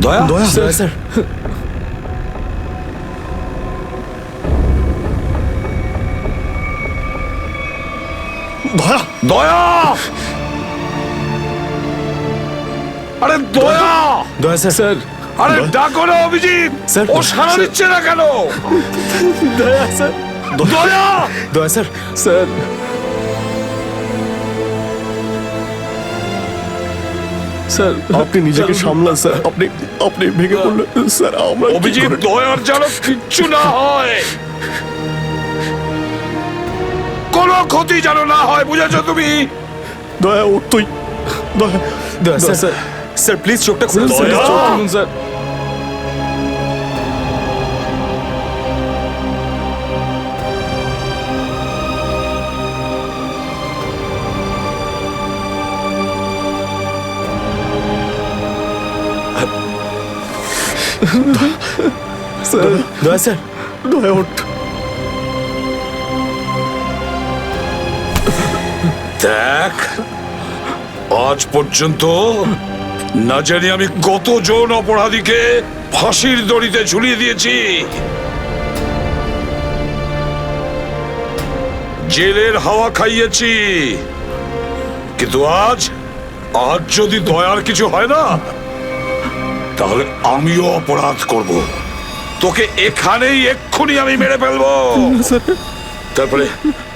দয়া দয়া sir sir দয়া দয়া আরে দয়া দয়া স্যার স্যার আরে ডাকো না অভিজিৎ স্যার, ও সাড়া দিচ্ছে না কেন? দয়া স্যার দয়া দয়া স্যার স্যার স্যার আপনি নিজেকে সামলান স্যার। আপনি আপনি ভেঙে পড়লেন স্যার। আমরা কি অভিজিৎ করে- দয়ার যেন কিচ্ছু না হয়, কোনো ক্ষতি যেন না হয়, বুঝেছো তুমি? দয়া ওর তুই দয়া দয়া স্যার স্যার স্যার প্লিজ চোখটা খুলুন স্যার দয়া! চোখ খুলুন স্যার। স্যার দয়া স্যার দয়া ওঠ। দেখ, আজ পর্যন্ত না জানি আমি কতজন অপরাধীকে ফাঁসির দড়িতে ঝুলিয়ে দিয়েছি, জেলের হাওয়া খাইয়েছি, কিন্তু আজ আজ যদি দয়ার কিছু হয় না, তাহলে আমিও অপরাধ করব। তোকে এখানেই এক্ষুনি আমি মেরে ফেলবো। তারপরে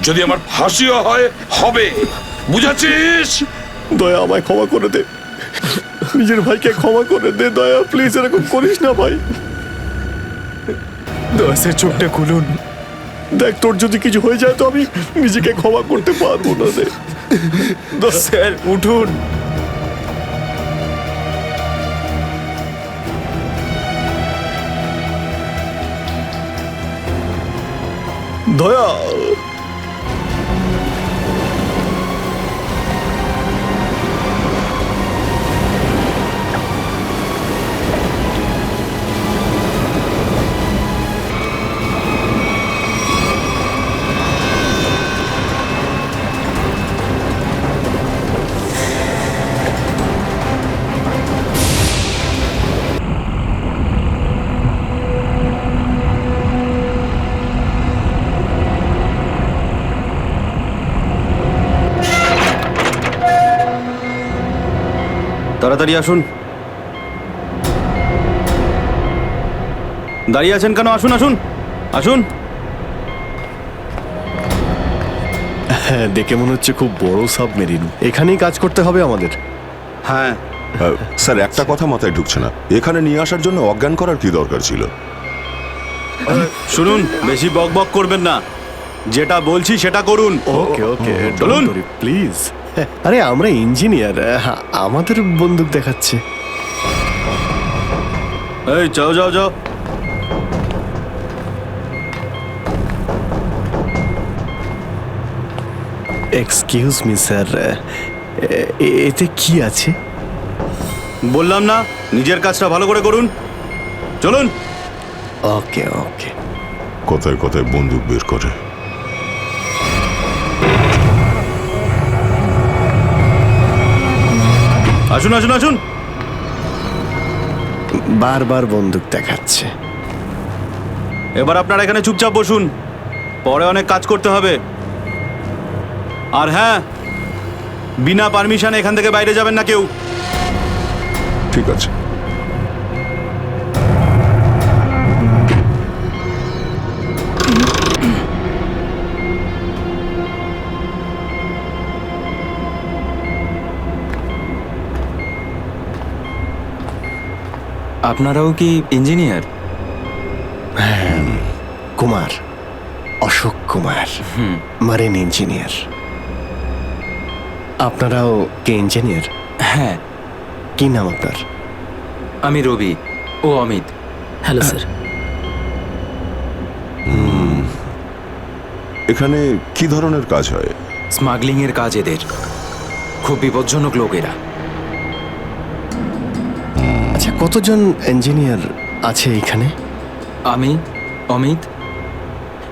যদি আমার ফাঁসিও হয়, হবে, বুঝেছিস? দয়া আমায় ক্ষমা করে দে, নিজের ভাইকে ক্ষমা করে দে। দয়া প্লিজ এরকম করিস না ভাই। দয়া স্যার চোখটা খুলুন। দেখ তোর যদি কিছু হয়ে যায় তো আমি নিজেকে ক্ষমা করতে পারবো না রে। স্যার উঠুন। দয়া তাড়াতাড়ি আসুন। দাঁড়িয়ে আছেন কেন? আসুন আসুন আসুন। হ্যাঁ, দেখে মনে হচ্ছে খুব বড় সাবমেরিন। এখানেই কাজ করতে হবে আমাদের। হ্যাঁ, স্যার, একটা কথা মাথায় ঢুকছে না, এখানে নিয়ে আসার জন্য অজ্ঞান করার কি দরকার ছিল? শুনুন, বেশি বক বক করবেন না, যেটা বলছি সেটা করুন। ওকে ওকে চলুন। প্লিজ। আরে আমরা ইঞ্জিনিয়ার, আমাদের বন্দুক দেখাচ্ছে। এই যাও যাও যাও। এক্সকিউজ মি স্যার, এতে কি আছে? বললাম না, নিজের কাজটা ভালো করে করুন। চলুন। ওকে ওকে। কথায় কথায় বন্দুক বের করে। আসুন আসুন আসুন। বারবার বন্দুক দেখাচ্ছে। এবার আপনারা এখানে চুপচাপ বসুন, পরে অনেক কাজ করতে হবে। আর হ্যাঁ, বিনা পারমিশনে এখান থেকে বাইরে যাবেন না কেউ। ঠিক আছে। আপনারাও কি engineer? Kumar, Ashok Kumar, marine engineer. আপনারাও কি ইঞ্জিনিয়ার? হ্যাঁ, কি নাম আপনার? আমি রবি, ও অমিত। Hello sir. এখানে কি ধরনের কাজ হয়? স্মাগলিং এর কাজ এদের। খুব বিপজ্জনক লোক এরা। আচ্ছা, কতজন ইঞ্জিনিয়ার আছে এখানে? আমি, অমিত,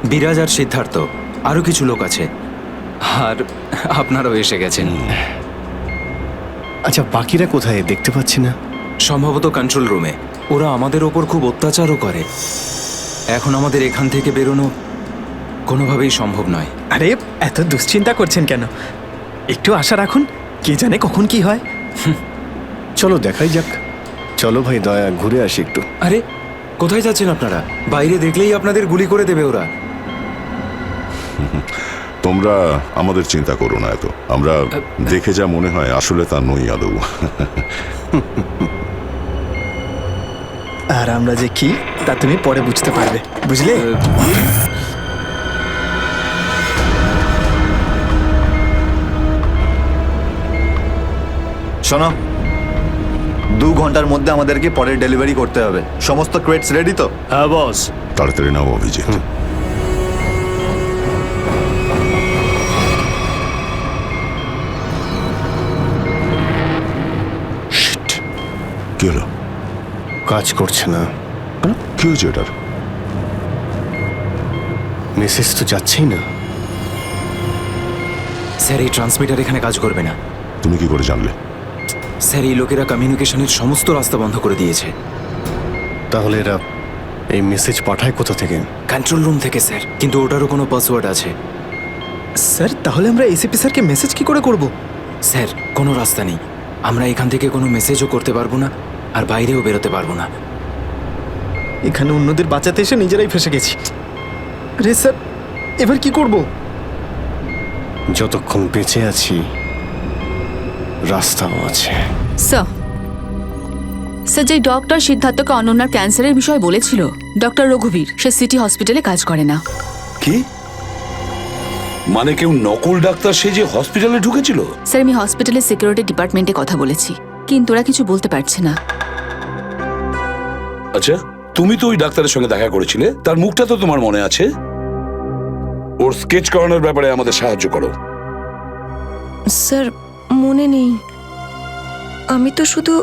বিরাজ আর সিদ্ধার্থ, আরো কিছু লোক আছে। আর আপনারাও এসে গেছেন। আচ্ছা, বাকিরা কোথায় দেখতে পাচ্ছি না? সম্ভবত কন্ট্রোল রুমে। ওরা আমাদের ওপর খুব অত্যাচারও করে। এখন আমাদের এখান থেকে বেরোনো কোনোভাবেই সম্ভব নয়। আরে এত দুশ্চিন্তা করছেন কেন? একটু আশা রাখুন, কে জানে কখন কি হয়। চলো দেখাই যাক। চলো ভাই দয়া, ঘুরে আসি একটু। আরে কোথায় যাচ্ছেন আপনারা? বাইরে দেখলেই আপনাদের গুলি করে দেবে ওরা। তোমরা আমাদের চিন্তা করো না এত। আমরা দেখে যা মনে হয় আসলে তা নই আদৌ। আর আমরা যে কি তা তুমি পরে বুঝতে পারবে, বুঝলে? শোনো, 2 ঘন্টার মধ্যে আমাদেরকে পরের ডেলিভারি করতে হবে। সমস্ত ক্রেটস রেডি তো? হ্যাঁ বস। তাড়াতাড়ি নাও অভিজিৎ। কি হলো? কাজ করছে না। কি হয়েছে এটার? মেসেজ তো যাচ্ছেই না। স্যার এই ট্রান্সমিটার এখানে কাজ করবে না। তুমি কি করে জানলে? স্যার এই লোকেরা কমিউনিকেশনের সমস্ত রাস্তা বন্ধ করে দিয়েছে। তাহলে এরা এই মেসেজ পাঠায় কোথা থেকে? কন্ট্রোল রুম থেকে স্যার, কিন্তু ওটারও কোনো পাসওয়ার্ড আছে। স্যার তাহলে আমরা এসিপি স্যারকে মেসেজ কি করে করব? স্যার কোনো রাস্তা নেই। আমরা এখান থেকে কোনো মেসেজও করতে পারবো না, আর বাইরেও বেরোতে পারবো না। এখানে অন্যদের বাঁচাতে এসে নিজেরাই ফেসে গেছি। আরে স্যার এবার কি করব? যতক্ষণ বেঁচে আছি রাস্তাও আছে। স্যার, যে ডক্টর সিদ্ধার্থকে অনন্যার ক্যান্সারের বিষয়ে বলেছিল, ডক্টর রঘুবীর, সে সিটি হসপিটালে কাজ করে না। কি মানে কেউ নকল ডাক্তার সে যে হসপিটালে ঢুকেছিল? স্যার আমি হসপিটালের সিকিউরিটি ডিপার্টমেন্টে কথা বলেছি, কিন্তু ওরা কিছু বলতে পারছে না। আচ্ছা, তুমি তো ওই ডাক্তারের সঙ্গে দেখা করেছিলে, তার মুখটা তো তোমার মনে আছে। ওর স্কেচ করানোর ব্যাপারে আমাদের সাহায্য করো। স্যার মনে নেই, আমি তো শুধু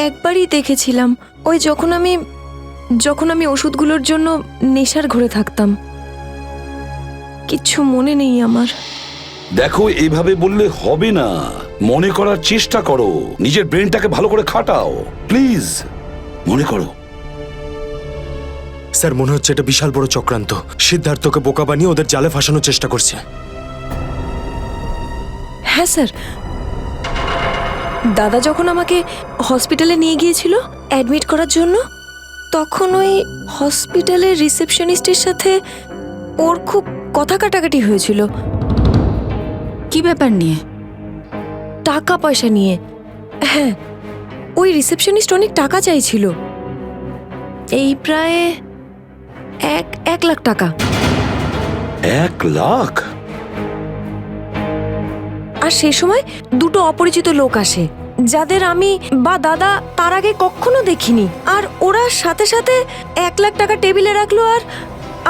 একবারই দেখেছিলাম, ওই যখন আমি ওষুধগুলোর জন্য নেশার ঘরে থাকতাম। কিচ্ছু মনে নেই আমার। দেখো, এইভাবে বললে হবে না। মনে করার চেষ্টা করো, নিজের ব্রেনটাকে ভালো করে খাটাও প্লিজ। মনে করো। স্যার মনে হচ্ছে এটা বিশাল বড় চক্রান্ত। সিদ্ধার্থকে বোকা বানিয়ে ওদের জালে ফাঁসানোর চেষ্টা করছে। হ্যাঁ স্যার, দাদা যখন আমাকে হসপিটালে নিয়ে গিয়েছিল অ্যাডমিট করার জন্য, তখন ওই হসপিটালের রিসেপশনিস্টের সাথে ওর খুব কথা কাটাকাটি হয়েছিল। কি ব্যাপার নিয়ে? টাকা পয়সা নিয়ে। হ্যাঁ, ওই রিসেপশনিস্ট অনেক টাকা চাইছিল, এই প্রায় 1 লাখ টাকা। 1 লাখ? আর সে সময় 2টো অপরিচিত লোক আসে, যাদের আমি বা দাদা তার আগে কখনো দেখিনি। আর ওরা সাথে সাথে 1 লাখ টাকা টেবিলে রাখলো।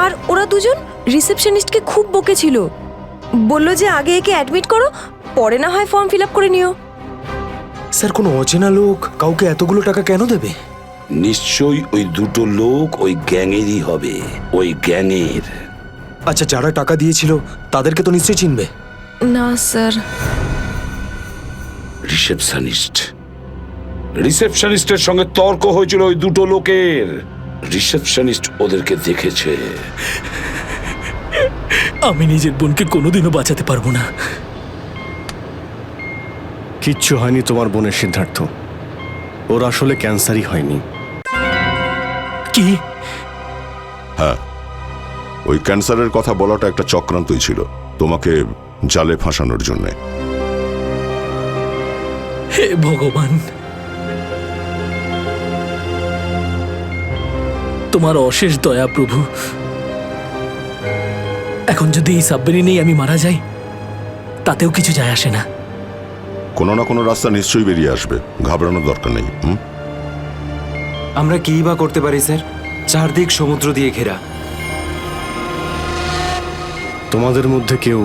আর ওরা দুজন রিসেপশনিস্টকে খুব বকেছিল, বললো যে আগে একে অ্যাডমিট করো, পরে না হয় ফর্ম ফিল আপ করে নিও। স্যার কোনো অচেনা লোক কাউকে এতগুলো টাকা কেন দেবে? নিশ্চয়ই ওই দুটো লোক ওই গ্যাংয়েরই হবে, ওই গ্যাংয়ের। আচ্ছা, যারা টাকা দিয়েছিল তাদেরকে তো নিশ্চয়ই চিনবে। না স্যার। রিসেপশনিস্টের সঙ্গে তর্ক হয়েছিল ওই দুটো লোকের। রিসেপশনিস্ট ওদেরকে দেখেছে। আমি নিজের বোনকে কোনোদিনও বাঁচাতে পারবো না। কিচ্ছু হয়নি তোমার বোনের সিদ্ধার্থ, ওর আসলে ক্যান্সারই হয়নি। কি? হ্যাঁ, ওই ক্যান্সারের কথা বলাটা একটা চক্রান্তই ছিল, তোমাকে জালে ফাঁসানোর জন্য। হে ভগবান, তোমার অশেষ দয়া প্রভু। এখন যদি এই সাবমেরিনেই আমি মারা যাই, তাতেও কিছু যায় আসে না। কোনো না কোনো রাস্তা নিশ্চয়ই বেরিয়ে আসবে, ঘাবড়ানোর দরকার নেই। আমরা কি বা করতে পারি স্যার? চারদিক সমুদ্র দিয়ে ঘেরা। তোমাদের মধ্যে কেউ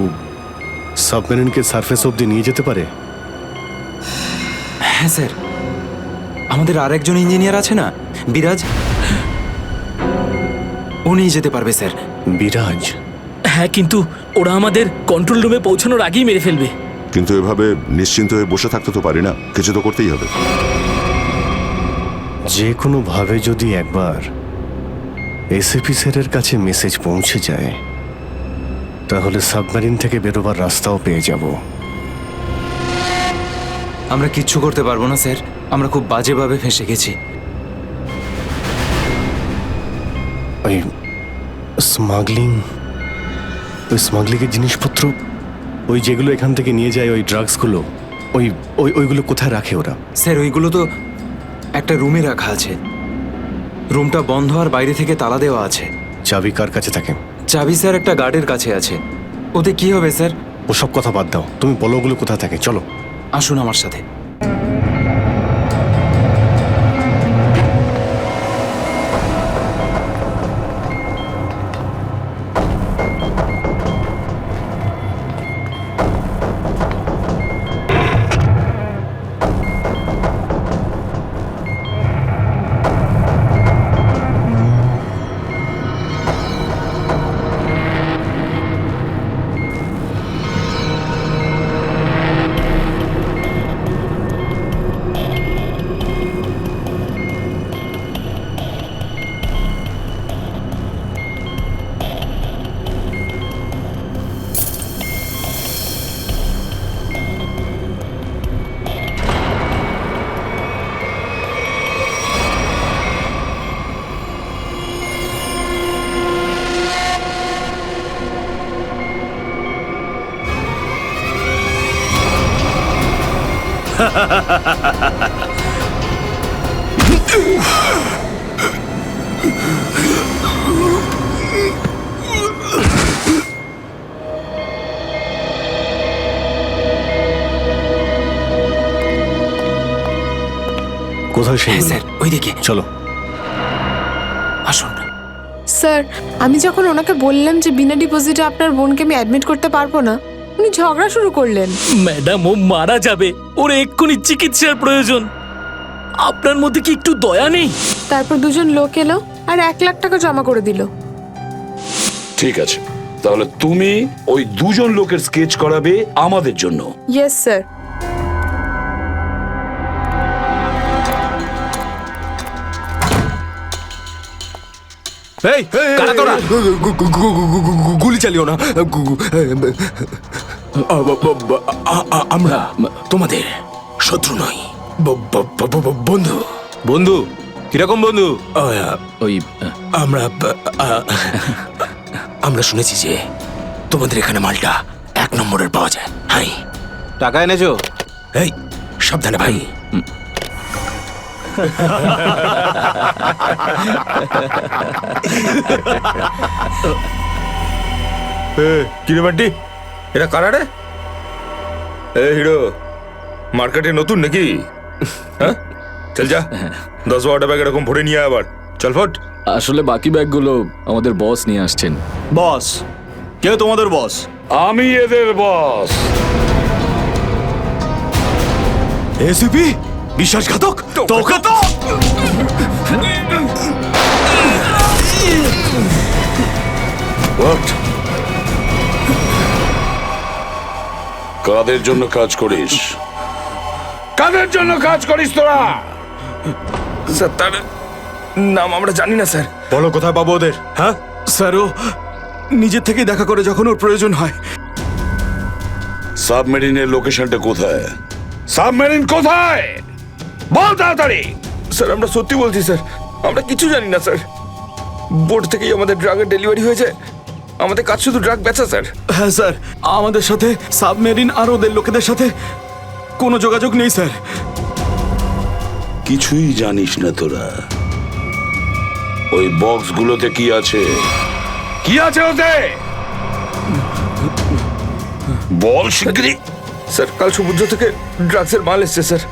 সাবমেরিনকে সারফেস অবধি নিয়ে যেতে পারে? হ্যাঁ স্যার, আমাদের আরেকজন ইঞ্জিনিয়ার আছে না, বিরাজ, উনি যেতে পারবে স্যার। বিরাজ? হ্যাঁ, কিন্তু ওরা আমাদের কন্ট্রোল রুমে পৌঁছানোর আগেই মেরে ফেলবে। কিন্তু এভাবে নিশ্চিন্ত হয়ে বসে থাকতে তো পারি না, কিছু তো করতেই হবে। যে কোনোভাবে যদি একবার এসএপি স্যারের কাছে মেসেজ পৌঁছে যায় তাহলে সাবমেরিন থেকে বেরোবার রাস্তাও পেয়ে যাব। আমরা কিচ্ছু করতে পারবো না স্যার, আমরা খুব বাজেভাবে ফেঁসে গেছি। ওই স্মাগলিংয়ের জিনিসপত্র, ওই যেগুলো এখান থেকে নিয়ে যায়, ওই ড্রাগসগুলো, ওইগুলো কোথায় রাখে ওরা? স্যার ওইগুলো তো একটা রুমে রাখা আছে। রুমটা বন্ধ আর বাইরে থেকে তালা দেওয়া আছে। চাবি কার কাছে থাকে? চাবি স্যার একটা গার্ডের কাছে আছে। ওতে কি হবে স্যার? ওসব কথা বাদ দাও, তুমি বলো ওগুলো কোথায় থাকে। চলো আসুন আমার সাথে। কোথায় সেই? হ্যাঁ স্যার ওইদিকে চলো আসুন। স্যার, আমি যখন ওনাকে বললাম যে বিনা ডিপোজিটে আপনার বোনকে আমি অ্যাডমিট করতে পারবো না, উনি ঝগড়া শুরু করলেন। ম্যাডাম ও মারা যাবে, ওর এক্ষুনি চিকিৎসার প্রয়োজন। আপনার মধ্যে কি একটু দয়া নেই? তারপর দুজন লোক এলো আর 1 লাখ টাকা জমা করে দিল। ঠিক আছে, তাহলে তুমি ওই দুজন লোকের স্কেচ করাবে আমাদের জন্য। Yes sir. এই কারা তোরা? গুলি চালিও না। আমরা তোমাদের শত্রু নই, বন্ধু। বন্ধু? কিরকম বন্ধু? আমরা শুনেছি যে তোমাদের এখানে মালটা 1 নম্বরের পাওয়া যায়। হাই, টাকা এনেছো? এই সাবধানে ভাই। কিরে বান্টি, এটা কারা রে? এ হিরো, মার্কেটে নতুন নাকি? হ্যাঁ, চল যা 10-12টা ব্যাগ এরকম ভরে নিয়ে আবার চল ফট। আসলে বাকি ব্যাগগুলো আমাদের বস নিয়ে আসছেন। বস? কে তোমাদের বস? আমি এদের বস। এসিপি বিশ্বাসঘাতক, তোকে তো What? কাদের জন্য কাজ করিস? কাদের জন্য কাজ করিস তোরা? স্যার তার নাম আমরা জানি না স্যার। বলো কোথায় পাবো ওদের? হ্যাঁ স্যার ও নিজের থেকে দেখা করে যখন ওর প্রয়োজন হয়। সাবমেরিনের লোকেশনটা কোথায়? সাবমেরিন কোথায়? বল তাড়াতাড়ি। স্যার আমরা সত্যি বলছি স্যার, আমরা কিছু জানি না স্যার। বোর্ড থেকেই আমাদের ড্রাগের ডেলিভারি হয়েছে, আমাদের কাজ শুধু ড্রাগ বেচা স্যার। হ্যাঁ স্যার, আমাদের সাথে সাবমেরিন আর ওদের লোকেদের সাথে কোনো যোগাযোগ নেই স্যার। কিছুই জানিস না তোরা? ওই বক্সগুলোতে কি আছে? কি আছে ওতে? বল শিগগিরই। স্যার কাল সমুদ্র থেকে ড্রাগসের মাল এসছে স্যার।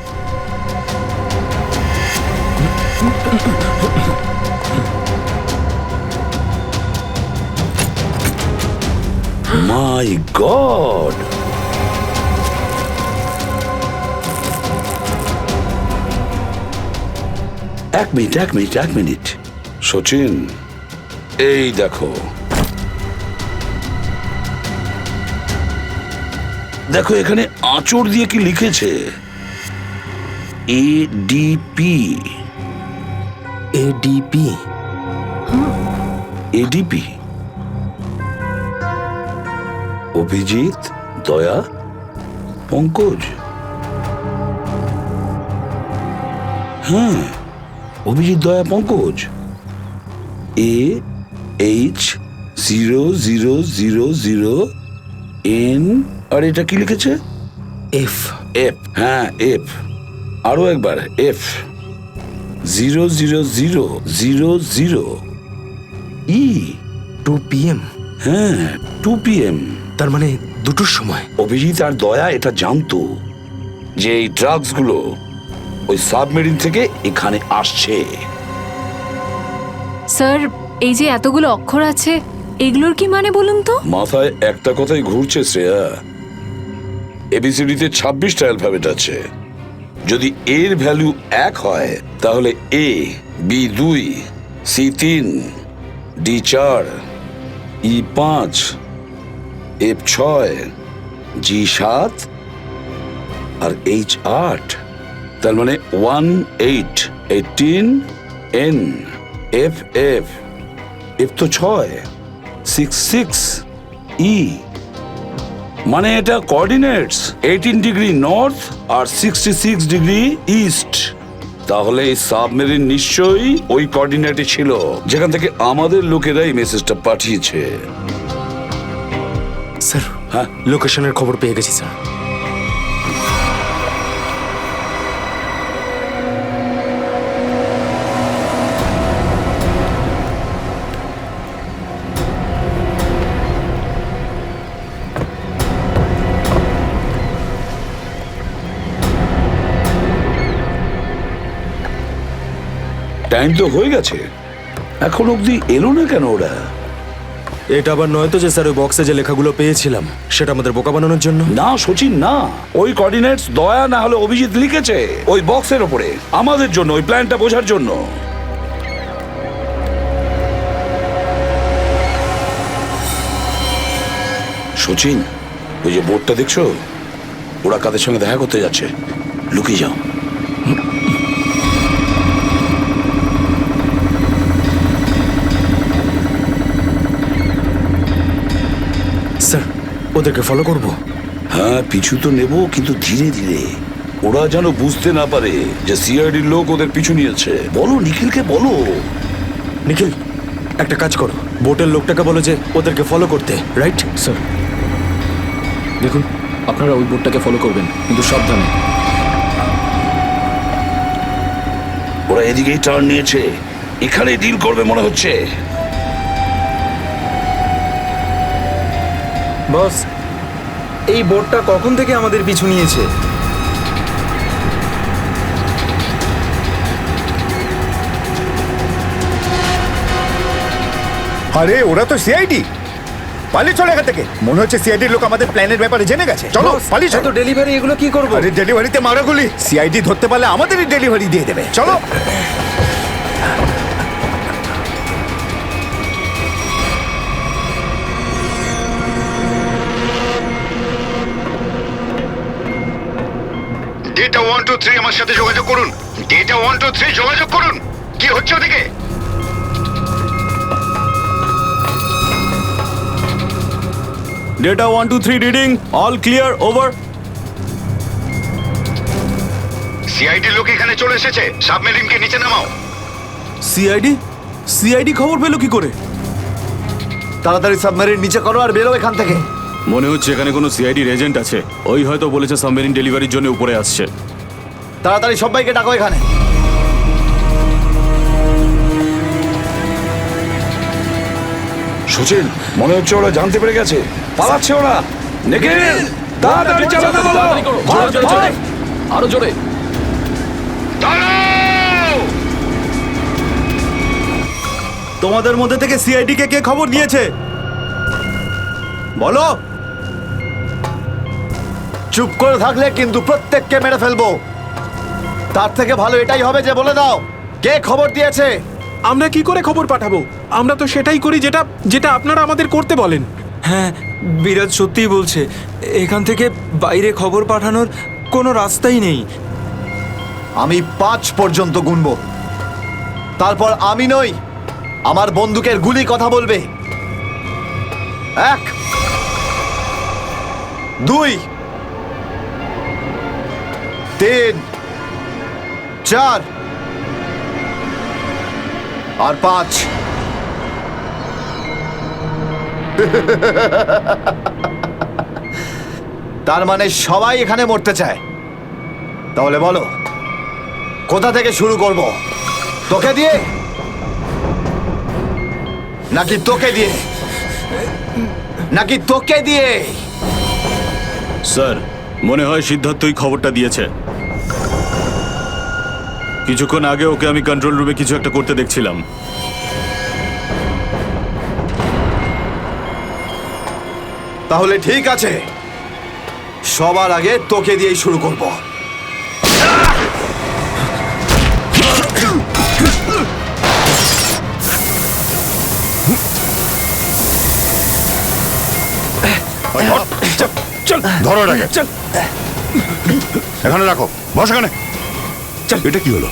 মাই গড! এক মিনিট সচিন, এই দেখো দেখো এখানে আঁচড় দিয়ে কি লিখেছে? ADP। এডিপি। এডিপি, অভিজিৎ, দয়া, পঙ্কজ। হ্যাঁ, অভিজিৎ, দয়া, পঙ্কজ। AH0000N, আর এটা কি লিখেছে? এফ। এফ, হ্যাঁ এফ। আরো একবার এফ। 00000E। 2 PM। হ্যাঁ, 2 PM। তার মানে 2টোর সময়। অভিজিৎ আর দয়া এটা জানতো যে এই ড্রাগস গুলো ওই সাবমেরিন থেকে এখানে আসছে। স্যার, এই যে এতগুলো অক্ষর আছে, এগুলোর কি মানে বলুন তো? মাথায় একটা কথাই ঘুরছে শ্রেয়া। এবিসিডিতে 26টা অ্যালফাবেট আছে। যদি এর ভ্যালু 1 হয় তাহলে A, B 2, C 3, D 4, E 5, F 6, G 7 R H 8। তার মানে 1 8 18 N F F F তো 6 6 6 E। মানে এটা কোঅর্ডিনেটস 18 ডিগ্রি নর্থ আর 66 ডিগ্রি ইস্ট। তাহলে এই সাবমেরিন নিশ্চয়ই ওই কোঅর্ডিনেটে ছিল যেখান থেকে আমাদের লোকেরা এই মেসেজটা পাঠিয়েছে। স্যার, হ্যাঁ, লোকেশনের খবর পেয়ে গেছি স্যার। টাইম তো হয়ে গেছে, এখন অবধি এলো না কেন ওরা? এটা আবার নয় তো যে স্যার ওই বক্সে যে লেখাগুলো পেয়েছিলাম সেটা আমাদের বোকা বানানোর জন্য? না সচিন, না। ওই কোঅর্ডিনেটস দয়া না হলে অভিজিৎ লিখেছে ওই বক্সের ওপরে আমাদের জন্য, ওই প্ল্যানটা বোঝার জন্য। সচিন, ওই যে বোর্ডটা দেখছো, ওরা কাদের সঙ্গে দেখা করতে যাচ্ছে। লুকিয়ে যাও। স্যার, ওদেরকে ফলো করব? হ্যাঁ, পিছু তো নেব, কিন্তু ধীরে ধীরে। ওরা যেন বুঝতে না পারে যে সিআইডির লোক ওদের পিছু নিয়েছে। বলো নিখিলকে, বলো। নিখিল, একটা কাজ করো, বোটের লোকটাকে বলো যে ওদেরকে ফলো করতে। রাইট স্যার, দেখুন আপনারা ওই বোটটাকে ফলো করবেন, কিন্তু সাবধানে। ওরা এদিকেই টার্ন নিয়েছে, এখানে ডিল করবে মনে হচ্ছে। বস, এই বোটটা কখন থেকে আমাদের পিছু নিয়েছে? আরে ওরা তো সিআইডি। পালিয়ে চলে এখান থেকে। মনে হচ্ছে সিআইডির লোক আমাদের প্ল্যানের ব্যাপারে জেনে গেছে। চলো পালিয়ে চলো। ডেলিভারি এগুলো কি করবো? আরে ডেলিভারিতে মারাগুলি, সিআইডি ধরতে পারলে আমাদেরই ডেলিভারি দিয়ে দেবে। চলো। ডেটা 1 2 3 আমার সাথে যোগাযোগ করুন। ডেটা 1 2 3 যোগাযোগ করুন। কি হচ্ছে ওদিকে? Data 1 2 3 reading, all clear, over. CID লোক এখানে চলে এসেছে, সাবমেরিনকে নিচে নামাও। সিআইডি খবর পেলো কি করে? তাড়াতাড়ি সাবমেরিন নিচে করো আর বেরো এখান থেকে। মনে হচ্ছে এখানে কোনো সিআইডির এজেন্ট আছে। ওই হয়তো বলেছে সাবমেরিন ডেলিভারির জন্য উপরে আসছে। তাড়াতাড়ি সবাইকে ডাকো এখানে। সচিন, মনে হচ্ছে ওরা জানতে পেরে গেছে, পালাচ্ছে ওরা। নিখিল, তাড়াতাড়ি চালাতে বলো। আরো জোরে। তোমাদের মধ্যে থেকে সিআইডি কে খবর নিয়েছে বলো। চুপ করে থাকলে কিন্তু প্রত্যেককে মেরে ফেলবো। তার থেকে ভালো এটাই হবে যে বলে দাও কে খবর দিয়েছে। আমরা কি করে খবর পাঠাবো? আমরা তো সেটাই করি যেটা যেটা আপনারা আমাদের করতে বলেন। হ্যাঁ, বিরাজ সত্যিই বলছে। এখান থেকে বাইরে খবর পাঠানোর কোনো রাস্তাই নেই। আমি 5 পর্যন্ত গুনবো, তারপর আমি নই, আমার বন্দুকের গুলি কথা বলবে। 1 2 3 4 আর 5। তার মানে সবাই এখানে মরতে চায়। তাহলে বলো কোথা থেকে শুরু করব? তোকে দিয়ে নাকি তোকে দিয়ে? নাকি তোকে দিয়ে? স্যার, মনে হয় সিদ্ধার্থই খবরটা দিয়েছে। কিছুক্ষণ আগে ওকে আমি কন্ট্রোল রুমে কিছু একটা করতে দেখছিলাম। তাহলে ঠিক আছে, সবার আগে তোকে দিয়েই শুরু করব। ধরো এটাকে, এখানে রাখো, বস এখানে। এটা কি হলো?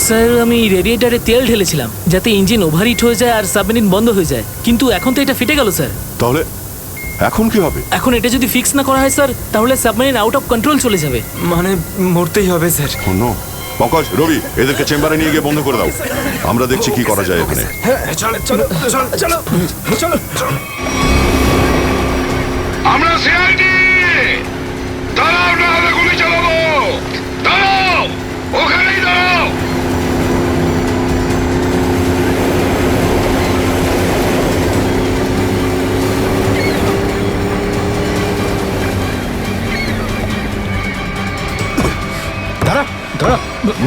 স্যার, আমি রেডিয়েটারে তেল ঢেলেছিলাম যাতে ইঞ্জিন ওভারহিট হয়ে যায় আর সাবমেরিন বন্ধ হয়ে যায়, কিন্তু এখন তো এটা ফেটে গেল স্যার। তাহলে এখন কি হবে? এখন এটা যদি ফিক্স না করা হয় স্যার, তাহলে সাবমেরিন আউট অফ কন্ট্রোল চলে যাবে। মানে মরতেই হবে স্যার। নো, পঙ্কজ, রবি, এদেরকে চেম্বারে নিয়ে গিয়ে বন্ধ করে দাও। আমরা দেখছি কি করা যায় এখানে। আমরা সিআইডি, দাঁড়াও, না হলে গুলি চালাবো। দাঁড়াও, ওখানেই দাঁড়াও।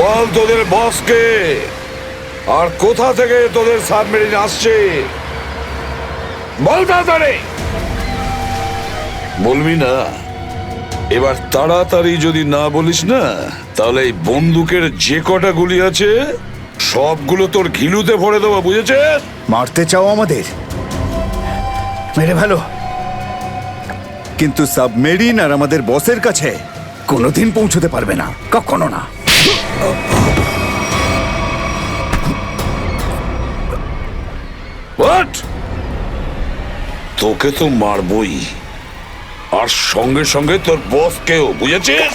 বল তোদের বসকে, আর কোথা থেকে তোদের সাবমেরিন আসছে? বল তাড়াতাড়ি। বলবি না? এবার তাড়াতাড়ি যদি না বলিস না, তাহলে এই বন্দুকের যে কটা গুলি আছে সবগুলো তোর ঘিলুতে ভরে দেবো, বুঝেছিস? মারতে চাও আমাদের? মেরে ভালো, কিন্তু সাবমেরিন আর আমাদের বসের কাছে কোনোদিন পৌঁছতে পারবে না, কখনো না। What? তোকে তো মারবই, আর সঙ্গে সঙ্গে তোর বসকেও, বুঝেছিস?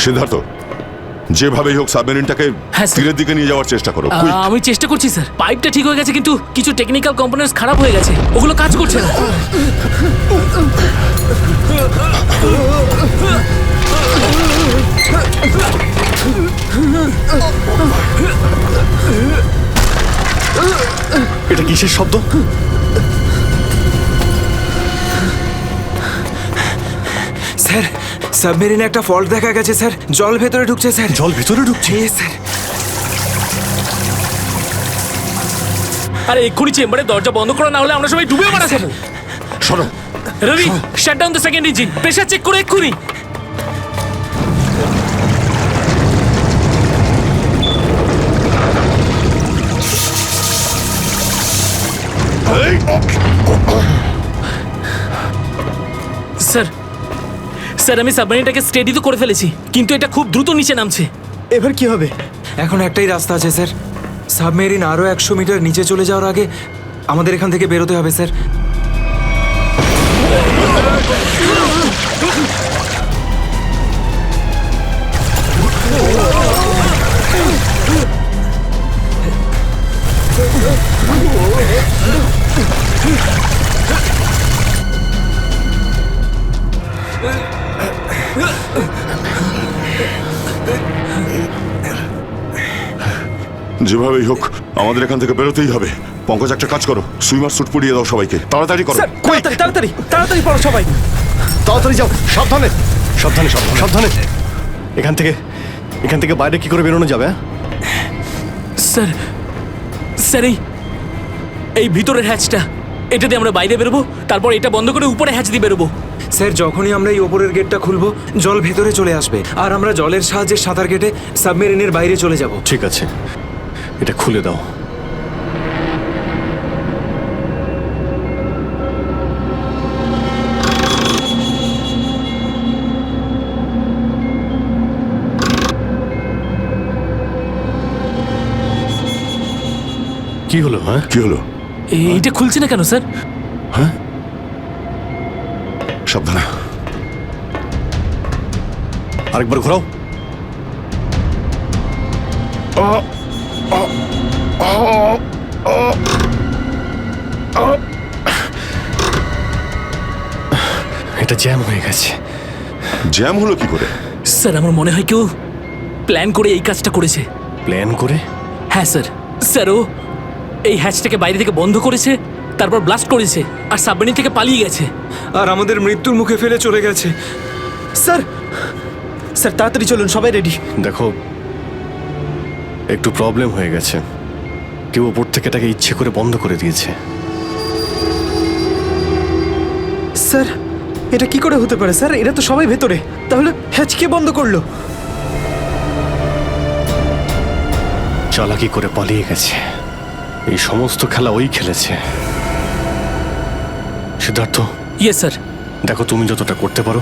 সিদ্ধার্থ, যেভাবেই হোক সাবমেরিনটাকে হ্যাঁ, স্যার। তীরের দিকে নিয়ে যাওয়ার চেষ্টা করো। quick! আমি চেষ্টা করছি স্যার। পাইপটা ঠিক হয়ে গেছে, কিন্তু কিছু টেকনিক্যাল কম্পোনেন্টস খারাপ হয়ে গেছে, ওগুলো কাজ করছে না। এটা কিসের শব্দ? স্যার, সাবমেরিনে একটা ফল্ট দেখা গেছে স্যার। জল ভেতরে ঢুকছে স্যার। জল ভিতরে ঢুকছে? স্যার। আরে এক্ষুনি চেম্বারে দরজা বন্ধ করা, না হলে আমরা সবাই ডুবে মারা যাবো। সরো Ravi, shut down the second engine, pressure check করে এক্ষুনি। স্যার, স্যার, আমি সাবমেরিনটাকে স্টেডি তো করে ফেলেছি, কিন্তু এটা খুব দ্রুত নিচে নামছে। এবার কি হবে? এখন একটাই রাস্তা আছে স্যার। সাবমেরিন আরো 100 মিটার নিচে চলে যাওয়ার আগে আমাদের এখান থেকে বেরোতে হবে স্যার। যেভাবেই হোক আমাদের এখান থেকে বেরোতেই হবে। পঙ্কজ, একটা কাজ করো, সুইমার স্যুট পরিয়ে দাও সবাইকে, তাড়াতাড়ি করো। তাড়াতাড়ি তাড়াতাড়ি তাড়াতাড়ি পড়ো সবাই, তাড়াতাড়ি যাও, সাবধানে সাবধানে সাবধানে সাবধানে। এখান থেকে বাইরে কি করে বেরোনো যাবে? স্যার, স্যার, এই ভিতরের হ্যাচটা, এটা দিয়ে আমরা বাইরে বেরোবো, তারপর এটা বন্ধ করে উপরে হ্যাচ দিয়ে বেরোবো। স্যার যখনই আমরা এই ওপরের গেটটা খুলবো জল ভেতরে চলে আসবে আর আমরা জলের সাহায্যে সাঁতার কেটে সাবমেরিনের বাইরে চলে যাব। ঠিক আছে, এটা খুলে দাও। কি হলো? হ্যাঁ, কি হলো? এইটা খুলছে না কেন স্যার? হ্যাঁ, সাবধানে। আরেকবার ঘোরাও। এটা জ্যাম হয়ে গেছে। জ্যাম হলো কি করে? স্যার আমার মনে হয় কেউ প্ল্যান করে এই কাজটা করেছে। প্ল্যান করে? হ্যাঁ স্যার। স্যার ও এই হ্যাচটাকে বাইরে থেকে বন্ধ করেছে, তারপর ব্লাস্ট করেছে আর সাবমেরিন থেকে পালিয়ে গেছে। আর আমাদের মৃত্যুর মুখে ফেলে চলে গেছে। স্যার, স্যার তাড়াতাড়ি চলুন, সবাই রেডি। দেখো, একটু প্রবলেম হয়ে গেছে। কেউ ওপর থেকে এটাকে ইচ্ছে করে বন্ধ করে দিয়েছে। স্যার এটা কি করে হতে পারে স্যার? এরা তো সবাই ভেতরে, তাহলে হ্যাচ কে বন্ধ করলো? চালাকি করে পালিয়ে গেছে। এই সমস্ত খেলা ওই খেলেছে। সিদ্ধার্থ। Yes sir. দেখো তুমি যতটা করতে পারো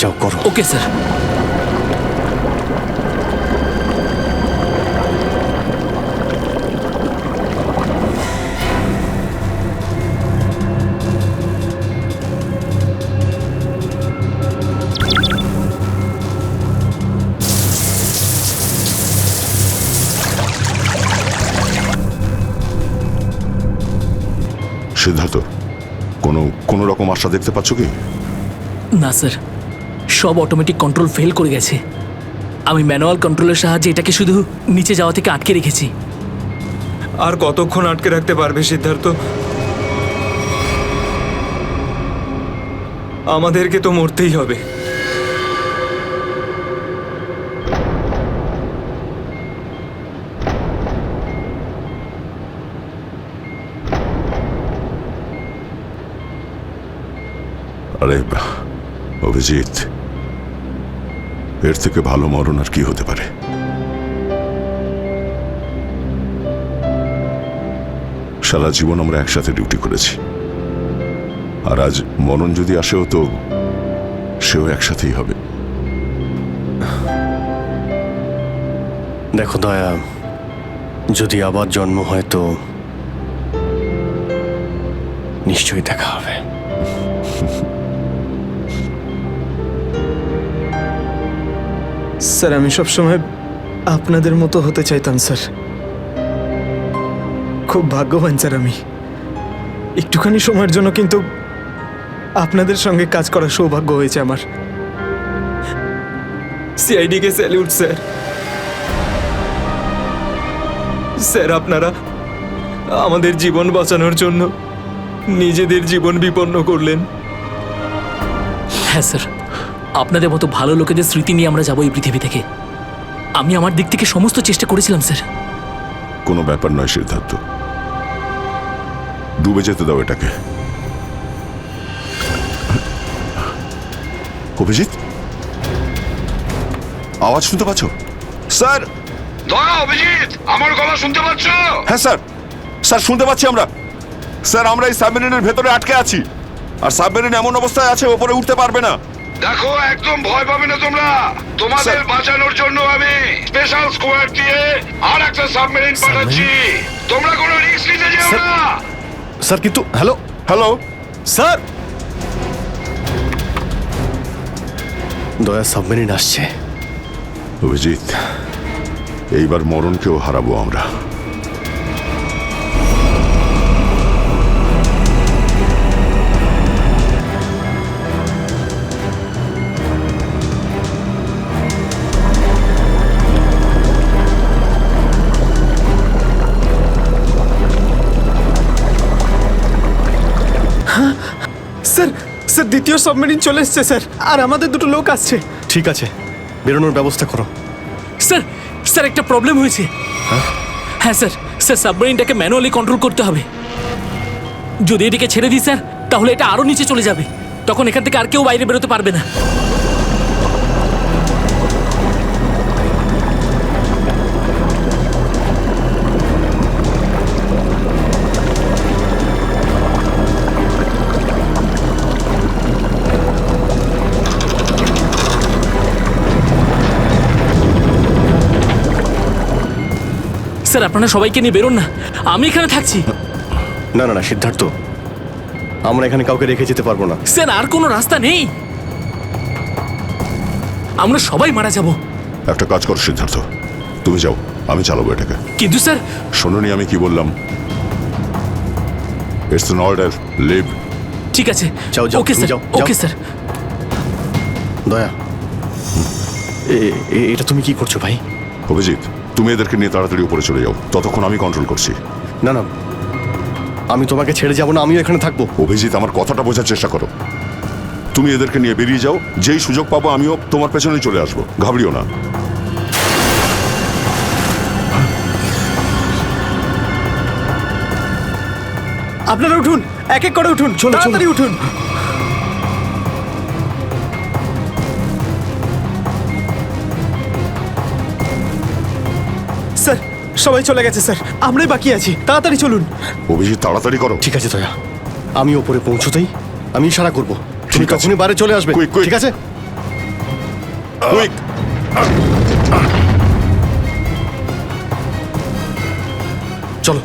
যাও করো। Okay sir. সিদ্ধার্থ, কোনো রকম আশা দেখতে পাচ্ছ কি? না স্যার, সব অটোমেটিক কন্ট্রোল ফেল করে গেছে। আমি ম্যানুয়াল কন্ট্রোলের সাহায্যে এটাকে শুধু নিচে যাওয়া থেকে আটকে রেখেছি। আর কতক্ষণ আটকে রাখতে পারবে সিদ্ধার্থ? আমাদেরকে তো মরতেই হবে। আরে অভিজিৎ, এর থেকে ভালো মরণ আর কি হতে পারে? সারা জীবন আমরা একসাথে ডিউটি করেছি, আর আজ মরণ যদি আসেও তো সেও একসাথেই হবে। দেখো দয়া, যদি আবার জন্ম হয় তো নিশ্চয়ই দেখা হবে। স্যার আমি সবসময় আপনাদের মতো হতে চাইতাম স্যার। খুব ভাগ্যবান স্যার আমি। একটুখানি সময়ের জন্য কিন্তু আপনাদের সঙ্গে কাজ করার সৌভাগ্য হয়েছে আমার। সিআইডি কে স্যালিউট স্যার। স্যার আপনারা আমাদের জীবন বাঁচানোর জন্য নিজেদের জীবন বিপন্ন করলেন। হ্যাঁ স্যার, আপনাদের মতো ভালো লোকেদের স্মৃতি নিয়ে আমরা যাবো এই পৃথিবী থেকে। আমি আমার দিক থেকে সমস্ত চেষ্টা করেছিলাম স্যার। কোনো ব্যাপার নয় সিদ্ধার্থ, ডুবে যেতে দাও এটাকে। অভিজিৎ, আওয়াজ শুনতে পাচ্ছ? স্যার। দয়া, অভিজিৎ, আমার গলা শুনতে পাচ্ছ? হ্যাঁ স্যার, স্যার শুনতে পাচ্ছি আমরা। স্যার আমরা এই সাবমেরিনের ভেতরে আটকে আছি, আর সাবমেরিন এমন অবস্থায় আছে ওপরে উঠতে পারবে না। দেখো, একদম ভয় পাবে না তোমরা। তোমাদের বাঁচানোর জন্য আমি স্পেশাল স্কোয়াড দিয়ে আর একটা সাবমেরিন পাঠাচ্ছি। তোমরা কোনো রিস্ক নিতে যেও না। স্যার কিন্তু হ্যালো হ্যালো স্যার, দয়া সাবমেরিন আসছে। অভিজিৎ, এইবার মরণকেও হারাবো আমরা। স্যার স্যার দ্বিতীয় সাবমেরিন চলে এসছে স্যার, আর আমাদের দুটো লোক আসছে। ঠিক আছে, বেরোনোর ব্যবস্থা করো। স্যার, স্যার একটা প্রবলেম হয়েছে। হ্যাঁ স্যার, স্যার সাবমেরিনটাকে ম্যানুয়ালি কন্ট্রোল করতে হবে। যদি এটিকে ছেড়ে দিই স্যার, তাহলে এটা আরো নিচে চলে যাবে। তখন এখান থেকে আর কেউ বাইরে বেরোতে পারবে না। স্যার আপনারা সবাইকে নিয়ে বেরোন না, আমি এখানে থাকছি। না না না সিদ্ধার্থ, আমরা এখানে কাউকে রেখে যেতে পারবো না। স্যার আর কোনো রাস্তা নেই, আমরা সবাই মারা যাব। একটা কাজ কর সিদ্ধার্থ, তুমি যাও, আমি চালাবো এটাকে। কিন্তু স্যার, শোনোনি আমি কি বললাম? It's an order, leave. ঠিক আছে, যাও যাও, ওকে তুমি স্যার, যাও, ওকে যাও। স্যার। দয়া, এটা তুমি কি করছো ভাই? অভিজিৎ, তুমি এদেরকে নিয়ে তাড়াতাড়ি উপরে চলে যাও, ততক্ষণ আমি কন্ট্রোল করছি। না না, আমি তোমাকে ছেড়ে যাবো না, আমিও এখানে থাকবো। অভিজিৎ, আমার কথাটা বোঝার চেষ্টা করো। তুমি এদেরকে নিয়ে বেরিয়ে যাও, যেই সুযোগ পাবো আমিও তোমার পেছনেই চলে আসবো, ঘাবড়িও না। আপনারা উঠুন, এক এক করে উঠুন, তাড়াতাড়ি উঠুন। স্যার সবাই চলে গেছে স্যার, আমরাই বাকি আছি, তাড়াতাড়ি চলুন। অভিজিৎ, তাড়াতাড়ি করো। ঠিক আছে দয়া, আমি ওপরে পৌঁছতেই আমি ইশারা করবো, তুমি তখনই বাইরে চলে আসবে। ঠিক আছে? কুইক। চলো।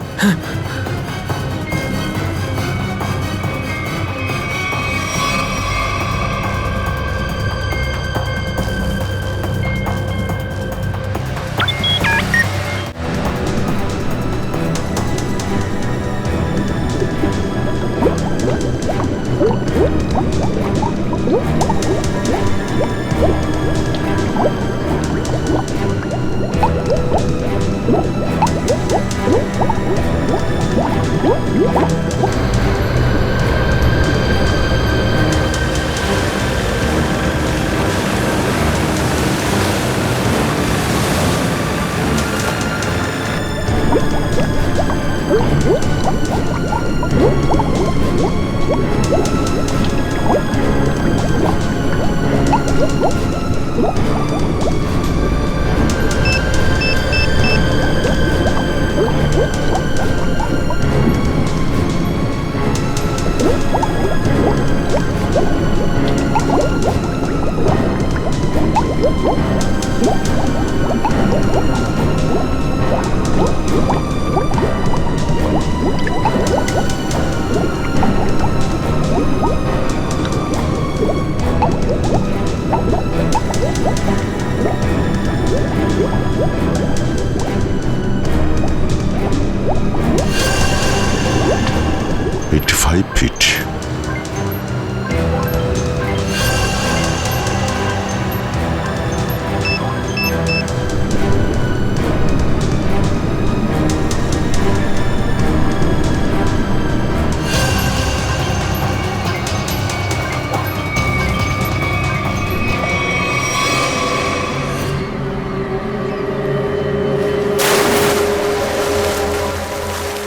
ফিট।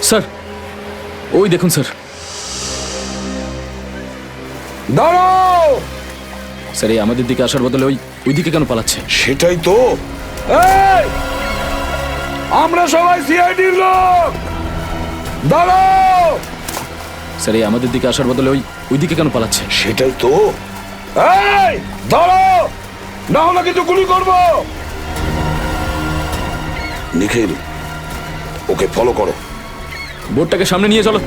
স্যার ওই দেখুন স্যার। দাঁড়াও! স্যার এই আমাদের দিকে আসার বদলে ওই দিকে কেন পালাচ্ছে? সেটাই তো। এই! আমরা সবাই সিআইডির লোক, দাঁড়াও! স্যার এই আমাদের দিকে আসার বদলে ওই দিকে কেন পালাচ্ছে? সেটাই তো। এই! দাঁড়াও, না হলে কিন্তু গুলি করবো। নিখিল, ওকে ফলো করো। বোটটাকে সামনে নিয়ে চলো।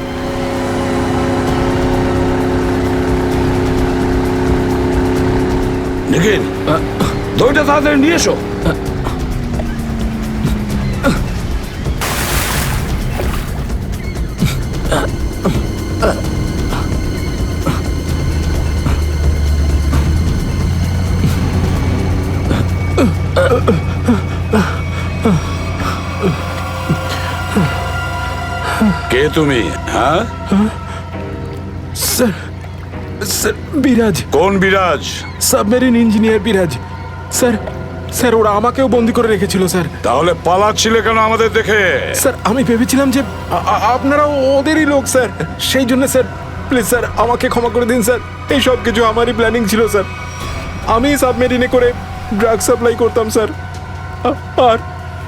নিখিল, দইটা তাড়াতাড়ি নিয়ে এসো। কে তুমি? হ্যাঁ স্যার, স্যার বিরাজ। কোন বিরাজ? সাবমেরিন ইঞ্জিনিয়ার বিরাজ। স্যার, স্যার ওরা আমাকেও বন্দি করে রেখেছিল স্যার। তাহলে পালাচ্ছিলে কেন আমাদের দেখে? স্যার আমি ভেবেছিলাম যে আপনারা ওদেরই লোক স্যার, সেই জন্য স্যার প্লিজ স্যার আমাকে ক্ষমা করে দিন স্যার, এই সব কিছু আমারই প্ল্যানিং ছিল স্যার। আমি সাবমেরিনে করে ড্রাগ সাপ্লাই করতাম স্যার, আর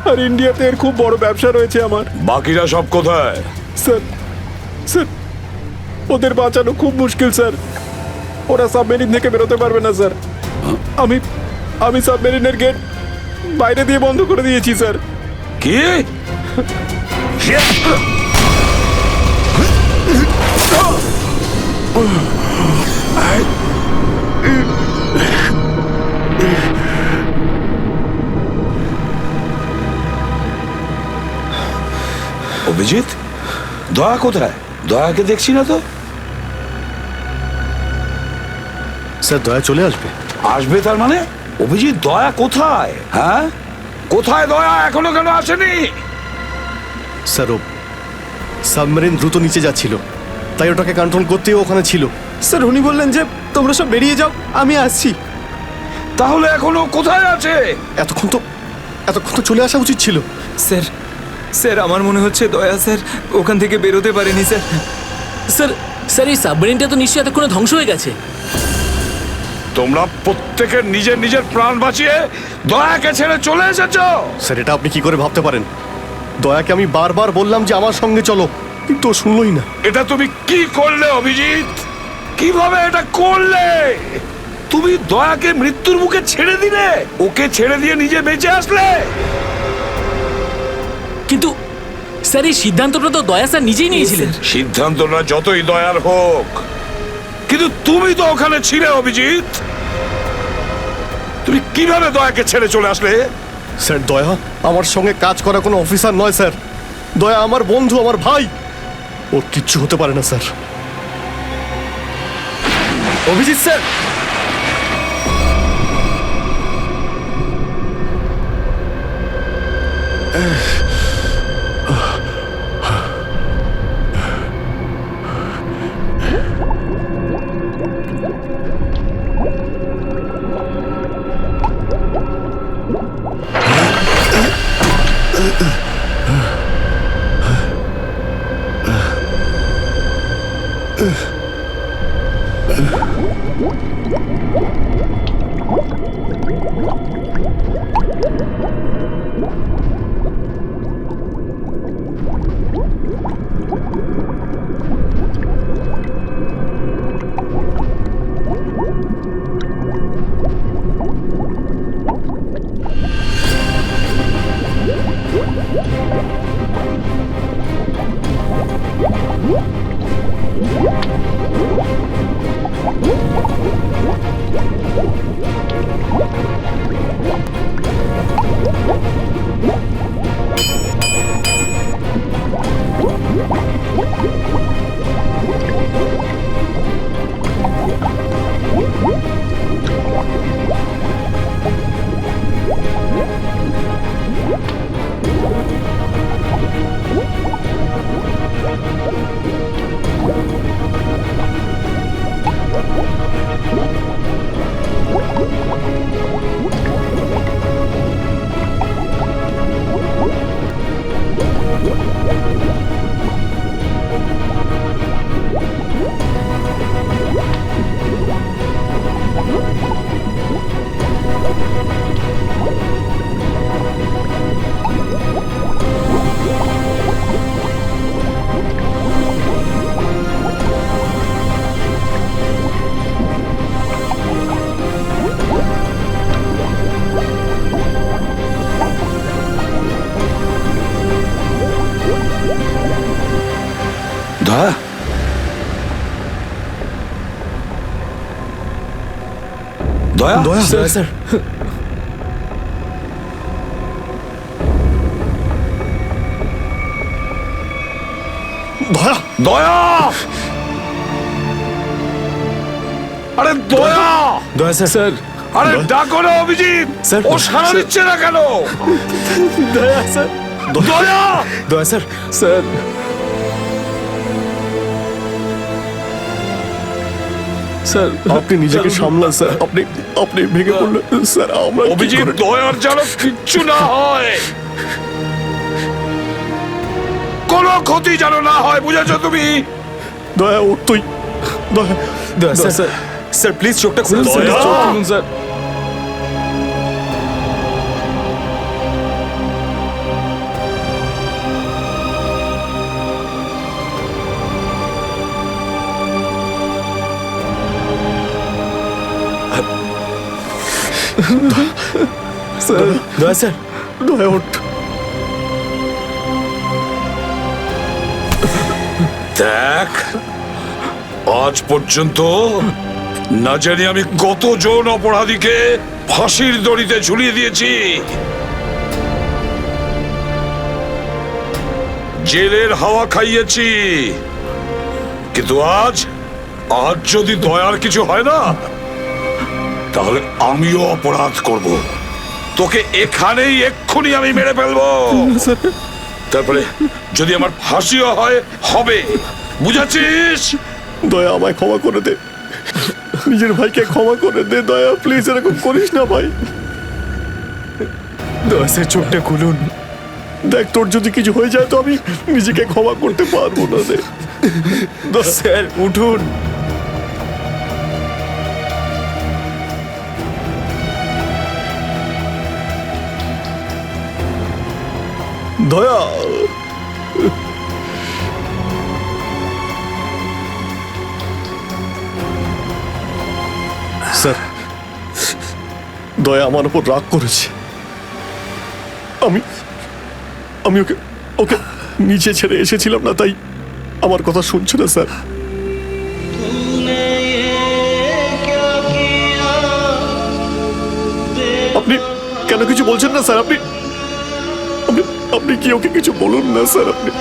আর ইন্ডিয়াতে এর খুব বড় ব্যবসা রয়েছে আমার। বাকিরা সব কোথায়? স্যার স্যার ওদের বাঁচানো খুব মুশকিল স্যার, ওরা সাবমেরিন থেকে বেরোতে পারবে না স্যার। আমি সাবমেরিনের গেট বাইরে দিয়ে বন্ধ করে দিয়েছি স্যার। কি? অভিজিৎ, দয়া কোথায়? দয়াকে দেখছি না তো। স্যার দয়া চলে আসবে। আসবে তার মানে? অভিজিৎ, দয়া কোথায়? হ্যাঁ, কোথায় দয়া? এখনো কেন আসেনি? স্যার ও সাবমেরিন দ্রুত নিচে যাচ্ছিল, তাই ওটাকে কন্ট্রোল করতেই ওখানে ছিল। স্যার উনি বললেন যে তোমরা সব বেরিয়ে যাও, আমি আসছি। তাহলে এখনো কোথায় আছে? এতক্ষণ তো চলে আসা উচিত ছিল। স্যার স্যার আমার মনে হচ্ছে দয়া স্যার ওখান থেকে বেরোতে পারেনি স্যার। স্যার স্যার এই সাবমেরিনটা তো নিশ্চয়ই এতক্ষণে ধ্বংস হয়ে গেছে। তোমরা প্রত্যেকের নিজের নিজের প্রাণ বাঁচিয়ে দয়াকে ছেড়ে চলে এসেছো। স্যার এটা আপনি কি করে ভাবতে পারেন? দয়াকে আমি বারবার বললাম যে আমার সঙ্গে চলো, কিন্তু ও শুনলই না। এটা তুমি কি করলে অভিজিৎ? কিভাবে এটা করলে? তুমি দয়াকে মৃত্যুর মুখে ছেড়ে দিলে, ওকে ছেড়ে দিয়ে নিজে বেঁচে আসলে। কিন্তু স্যার এই সিদ্ধান্তটা তো দয়া স্যার নিজেই নিয়েছিলেন। সিদ্ধান্তটা যতই দয়ার হোক, কিন্তু তুমি তো ওখানে ছিলে অভিজিৎ। তুমি কিভাবে দয়াকে ছেড়ে চলে আসলে? স্যার দয়া আমার সঙ্গে কাজ করা কোনো অফিসার নয় স্যার। দয়া আমার বন্ধু, আমার ভাই, ওর কিচ্ছু হতে পারে না স্যার। অভিজিৎ স্যার, দয়া, দয়া, দয়া স্যার। দয়া, দয়া, আরে দয়া, দয়া স্যার। স্যার আরে ডাকো না অভিজিৎ। স্যার, ও সাড়া দিচ্ছে না কেন? দয়া স্যার, দয়া, দয়া স্যার। স্যার স্যার আপনি নিজেকে সামলান স্যার। আপনি ভেঙে পড়লেন স্যার। আমরা অভিজিৎ, দয়ার যেন কিচ্ছু না হয়, কোনো ক্ষতি যেন না হয়, বুঝেছো তুমি? দয়া ওর তুই দয়া স্যার স্যার প্লিজ চোখটা খুলুন স্যার দয়া! চোখ খুলুন স্যার স্যার দয়া স্যার দয়া ওঠ। দেখ আজ পর্যন্ত না জানি আমি কতজন অপরাধীকে ফাঁসির দড়িতে ঝুলিয়ে দিয়েছি, জেলের হাওয়া খাইয়েছি, কিন্তু আজ যদি দয়ার কিছু হয় না তাহলে আমিও অপরাধ করব, তোকে এখানেই এক্ষুনি আমি মেরে ফেলবো। তারপরে যদি আমার ফাঁসিও হয় হবে, বুঝাচ্ছিস? দয়া আমায় ক্ষমা করে দে, নিজের ভাইকে ক্ষমা করে দে দয়া, প্লিজ এরকম করিস না ভাই। দয়া স্যার চোখটা খুলুন। দেখ তোর যদি কিছু হয়ে যায় তো আমি নিজেকে ক্ষমা করতে পারবো না রে। স্যার উঠুন। দয়া স্যার, দয়া আমার উপর রাগ করেছে। আমি আমি ওকে ওকে নিচে ছেড়ে এসেছিলাম না, তাই আমার কথা শুনছে না স্যার। আপনি কেন কিছু বলছেন না স্যার? আপনি আপনি আপনি কি ওকে কিছু বলুন না স্যার? আপনি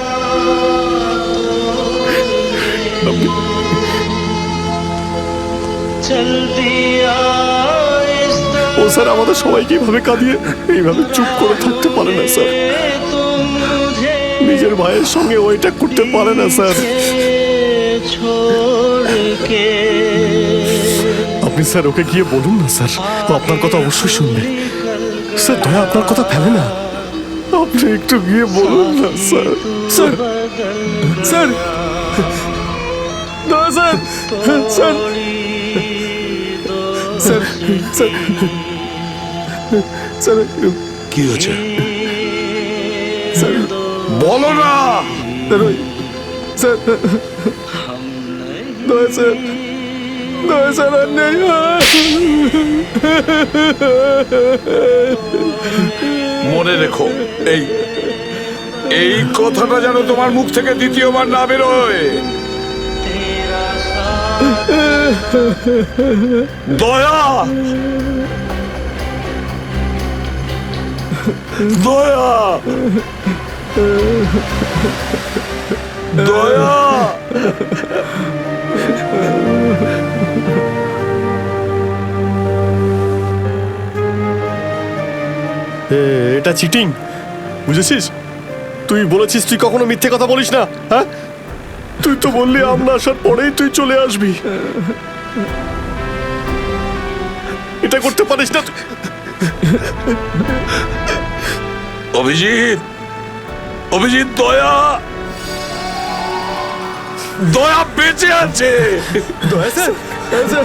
আপনি ও স্যার আমাদের সবাইকে এইভাবে কাঁদিয়ে এইভাবে চুপ করে থাকতে পারে না স্যার। নিজের ভাইয়ের সঙ্গে ওইটা করতে পারে না স্যার। আপনি স্যার ওকে গিয়ে বলুন না স্যার, ও আপনার কথা অবশ্যই শুনবে স্যার। দয়া আপনার কথা ফেলে না, আপনি একটু গিয়ে বলুন না স্যার। স্যার স্যার দয়া sir sir sir sir sir কি হয়েছে স্যার বলো না। স্যার দয়া স্যার দয়া স্যার আর নেই। মনে রেখো এই এই কথাটা যেন তোমার মুখ থেকে দ্বিতীয়বার না বেরোয়। দয়া দয়া দয়া এটা চিটিং, বুঝেছিস? তুই বলেছিস তুই কখনো মিথ্যে কথা বলিস না। হ্যাঁ, তুই তো বললি আমরা আসার পরেই তুই চলে আসবি। এটা করতে পারিস না। অভিজিৎ অভিজিৎ দয়া দয়া বেঁচে আছে। দয়া স্যার স্যার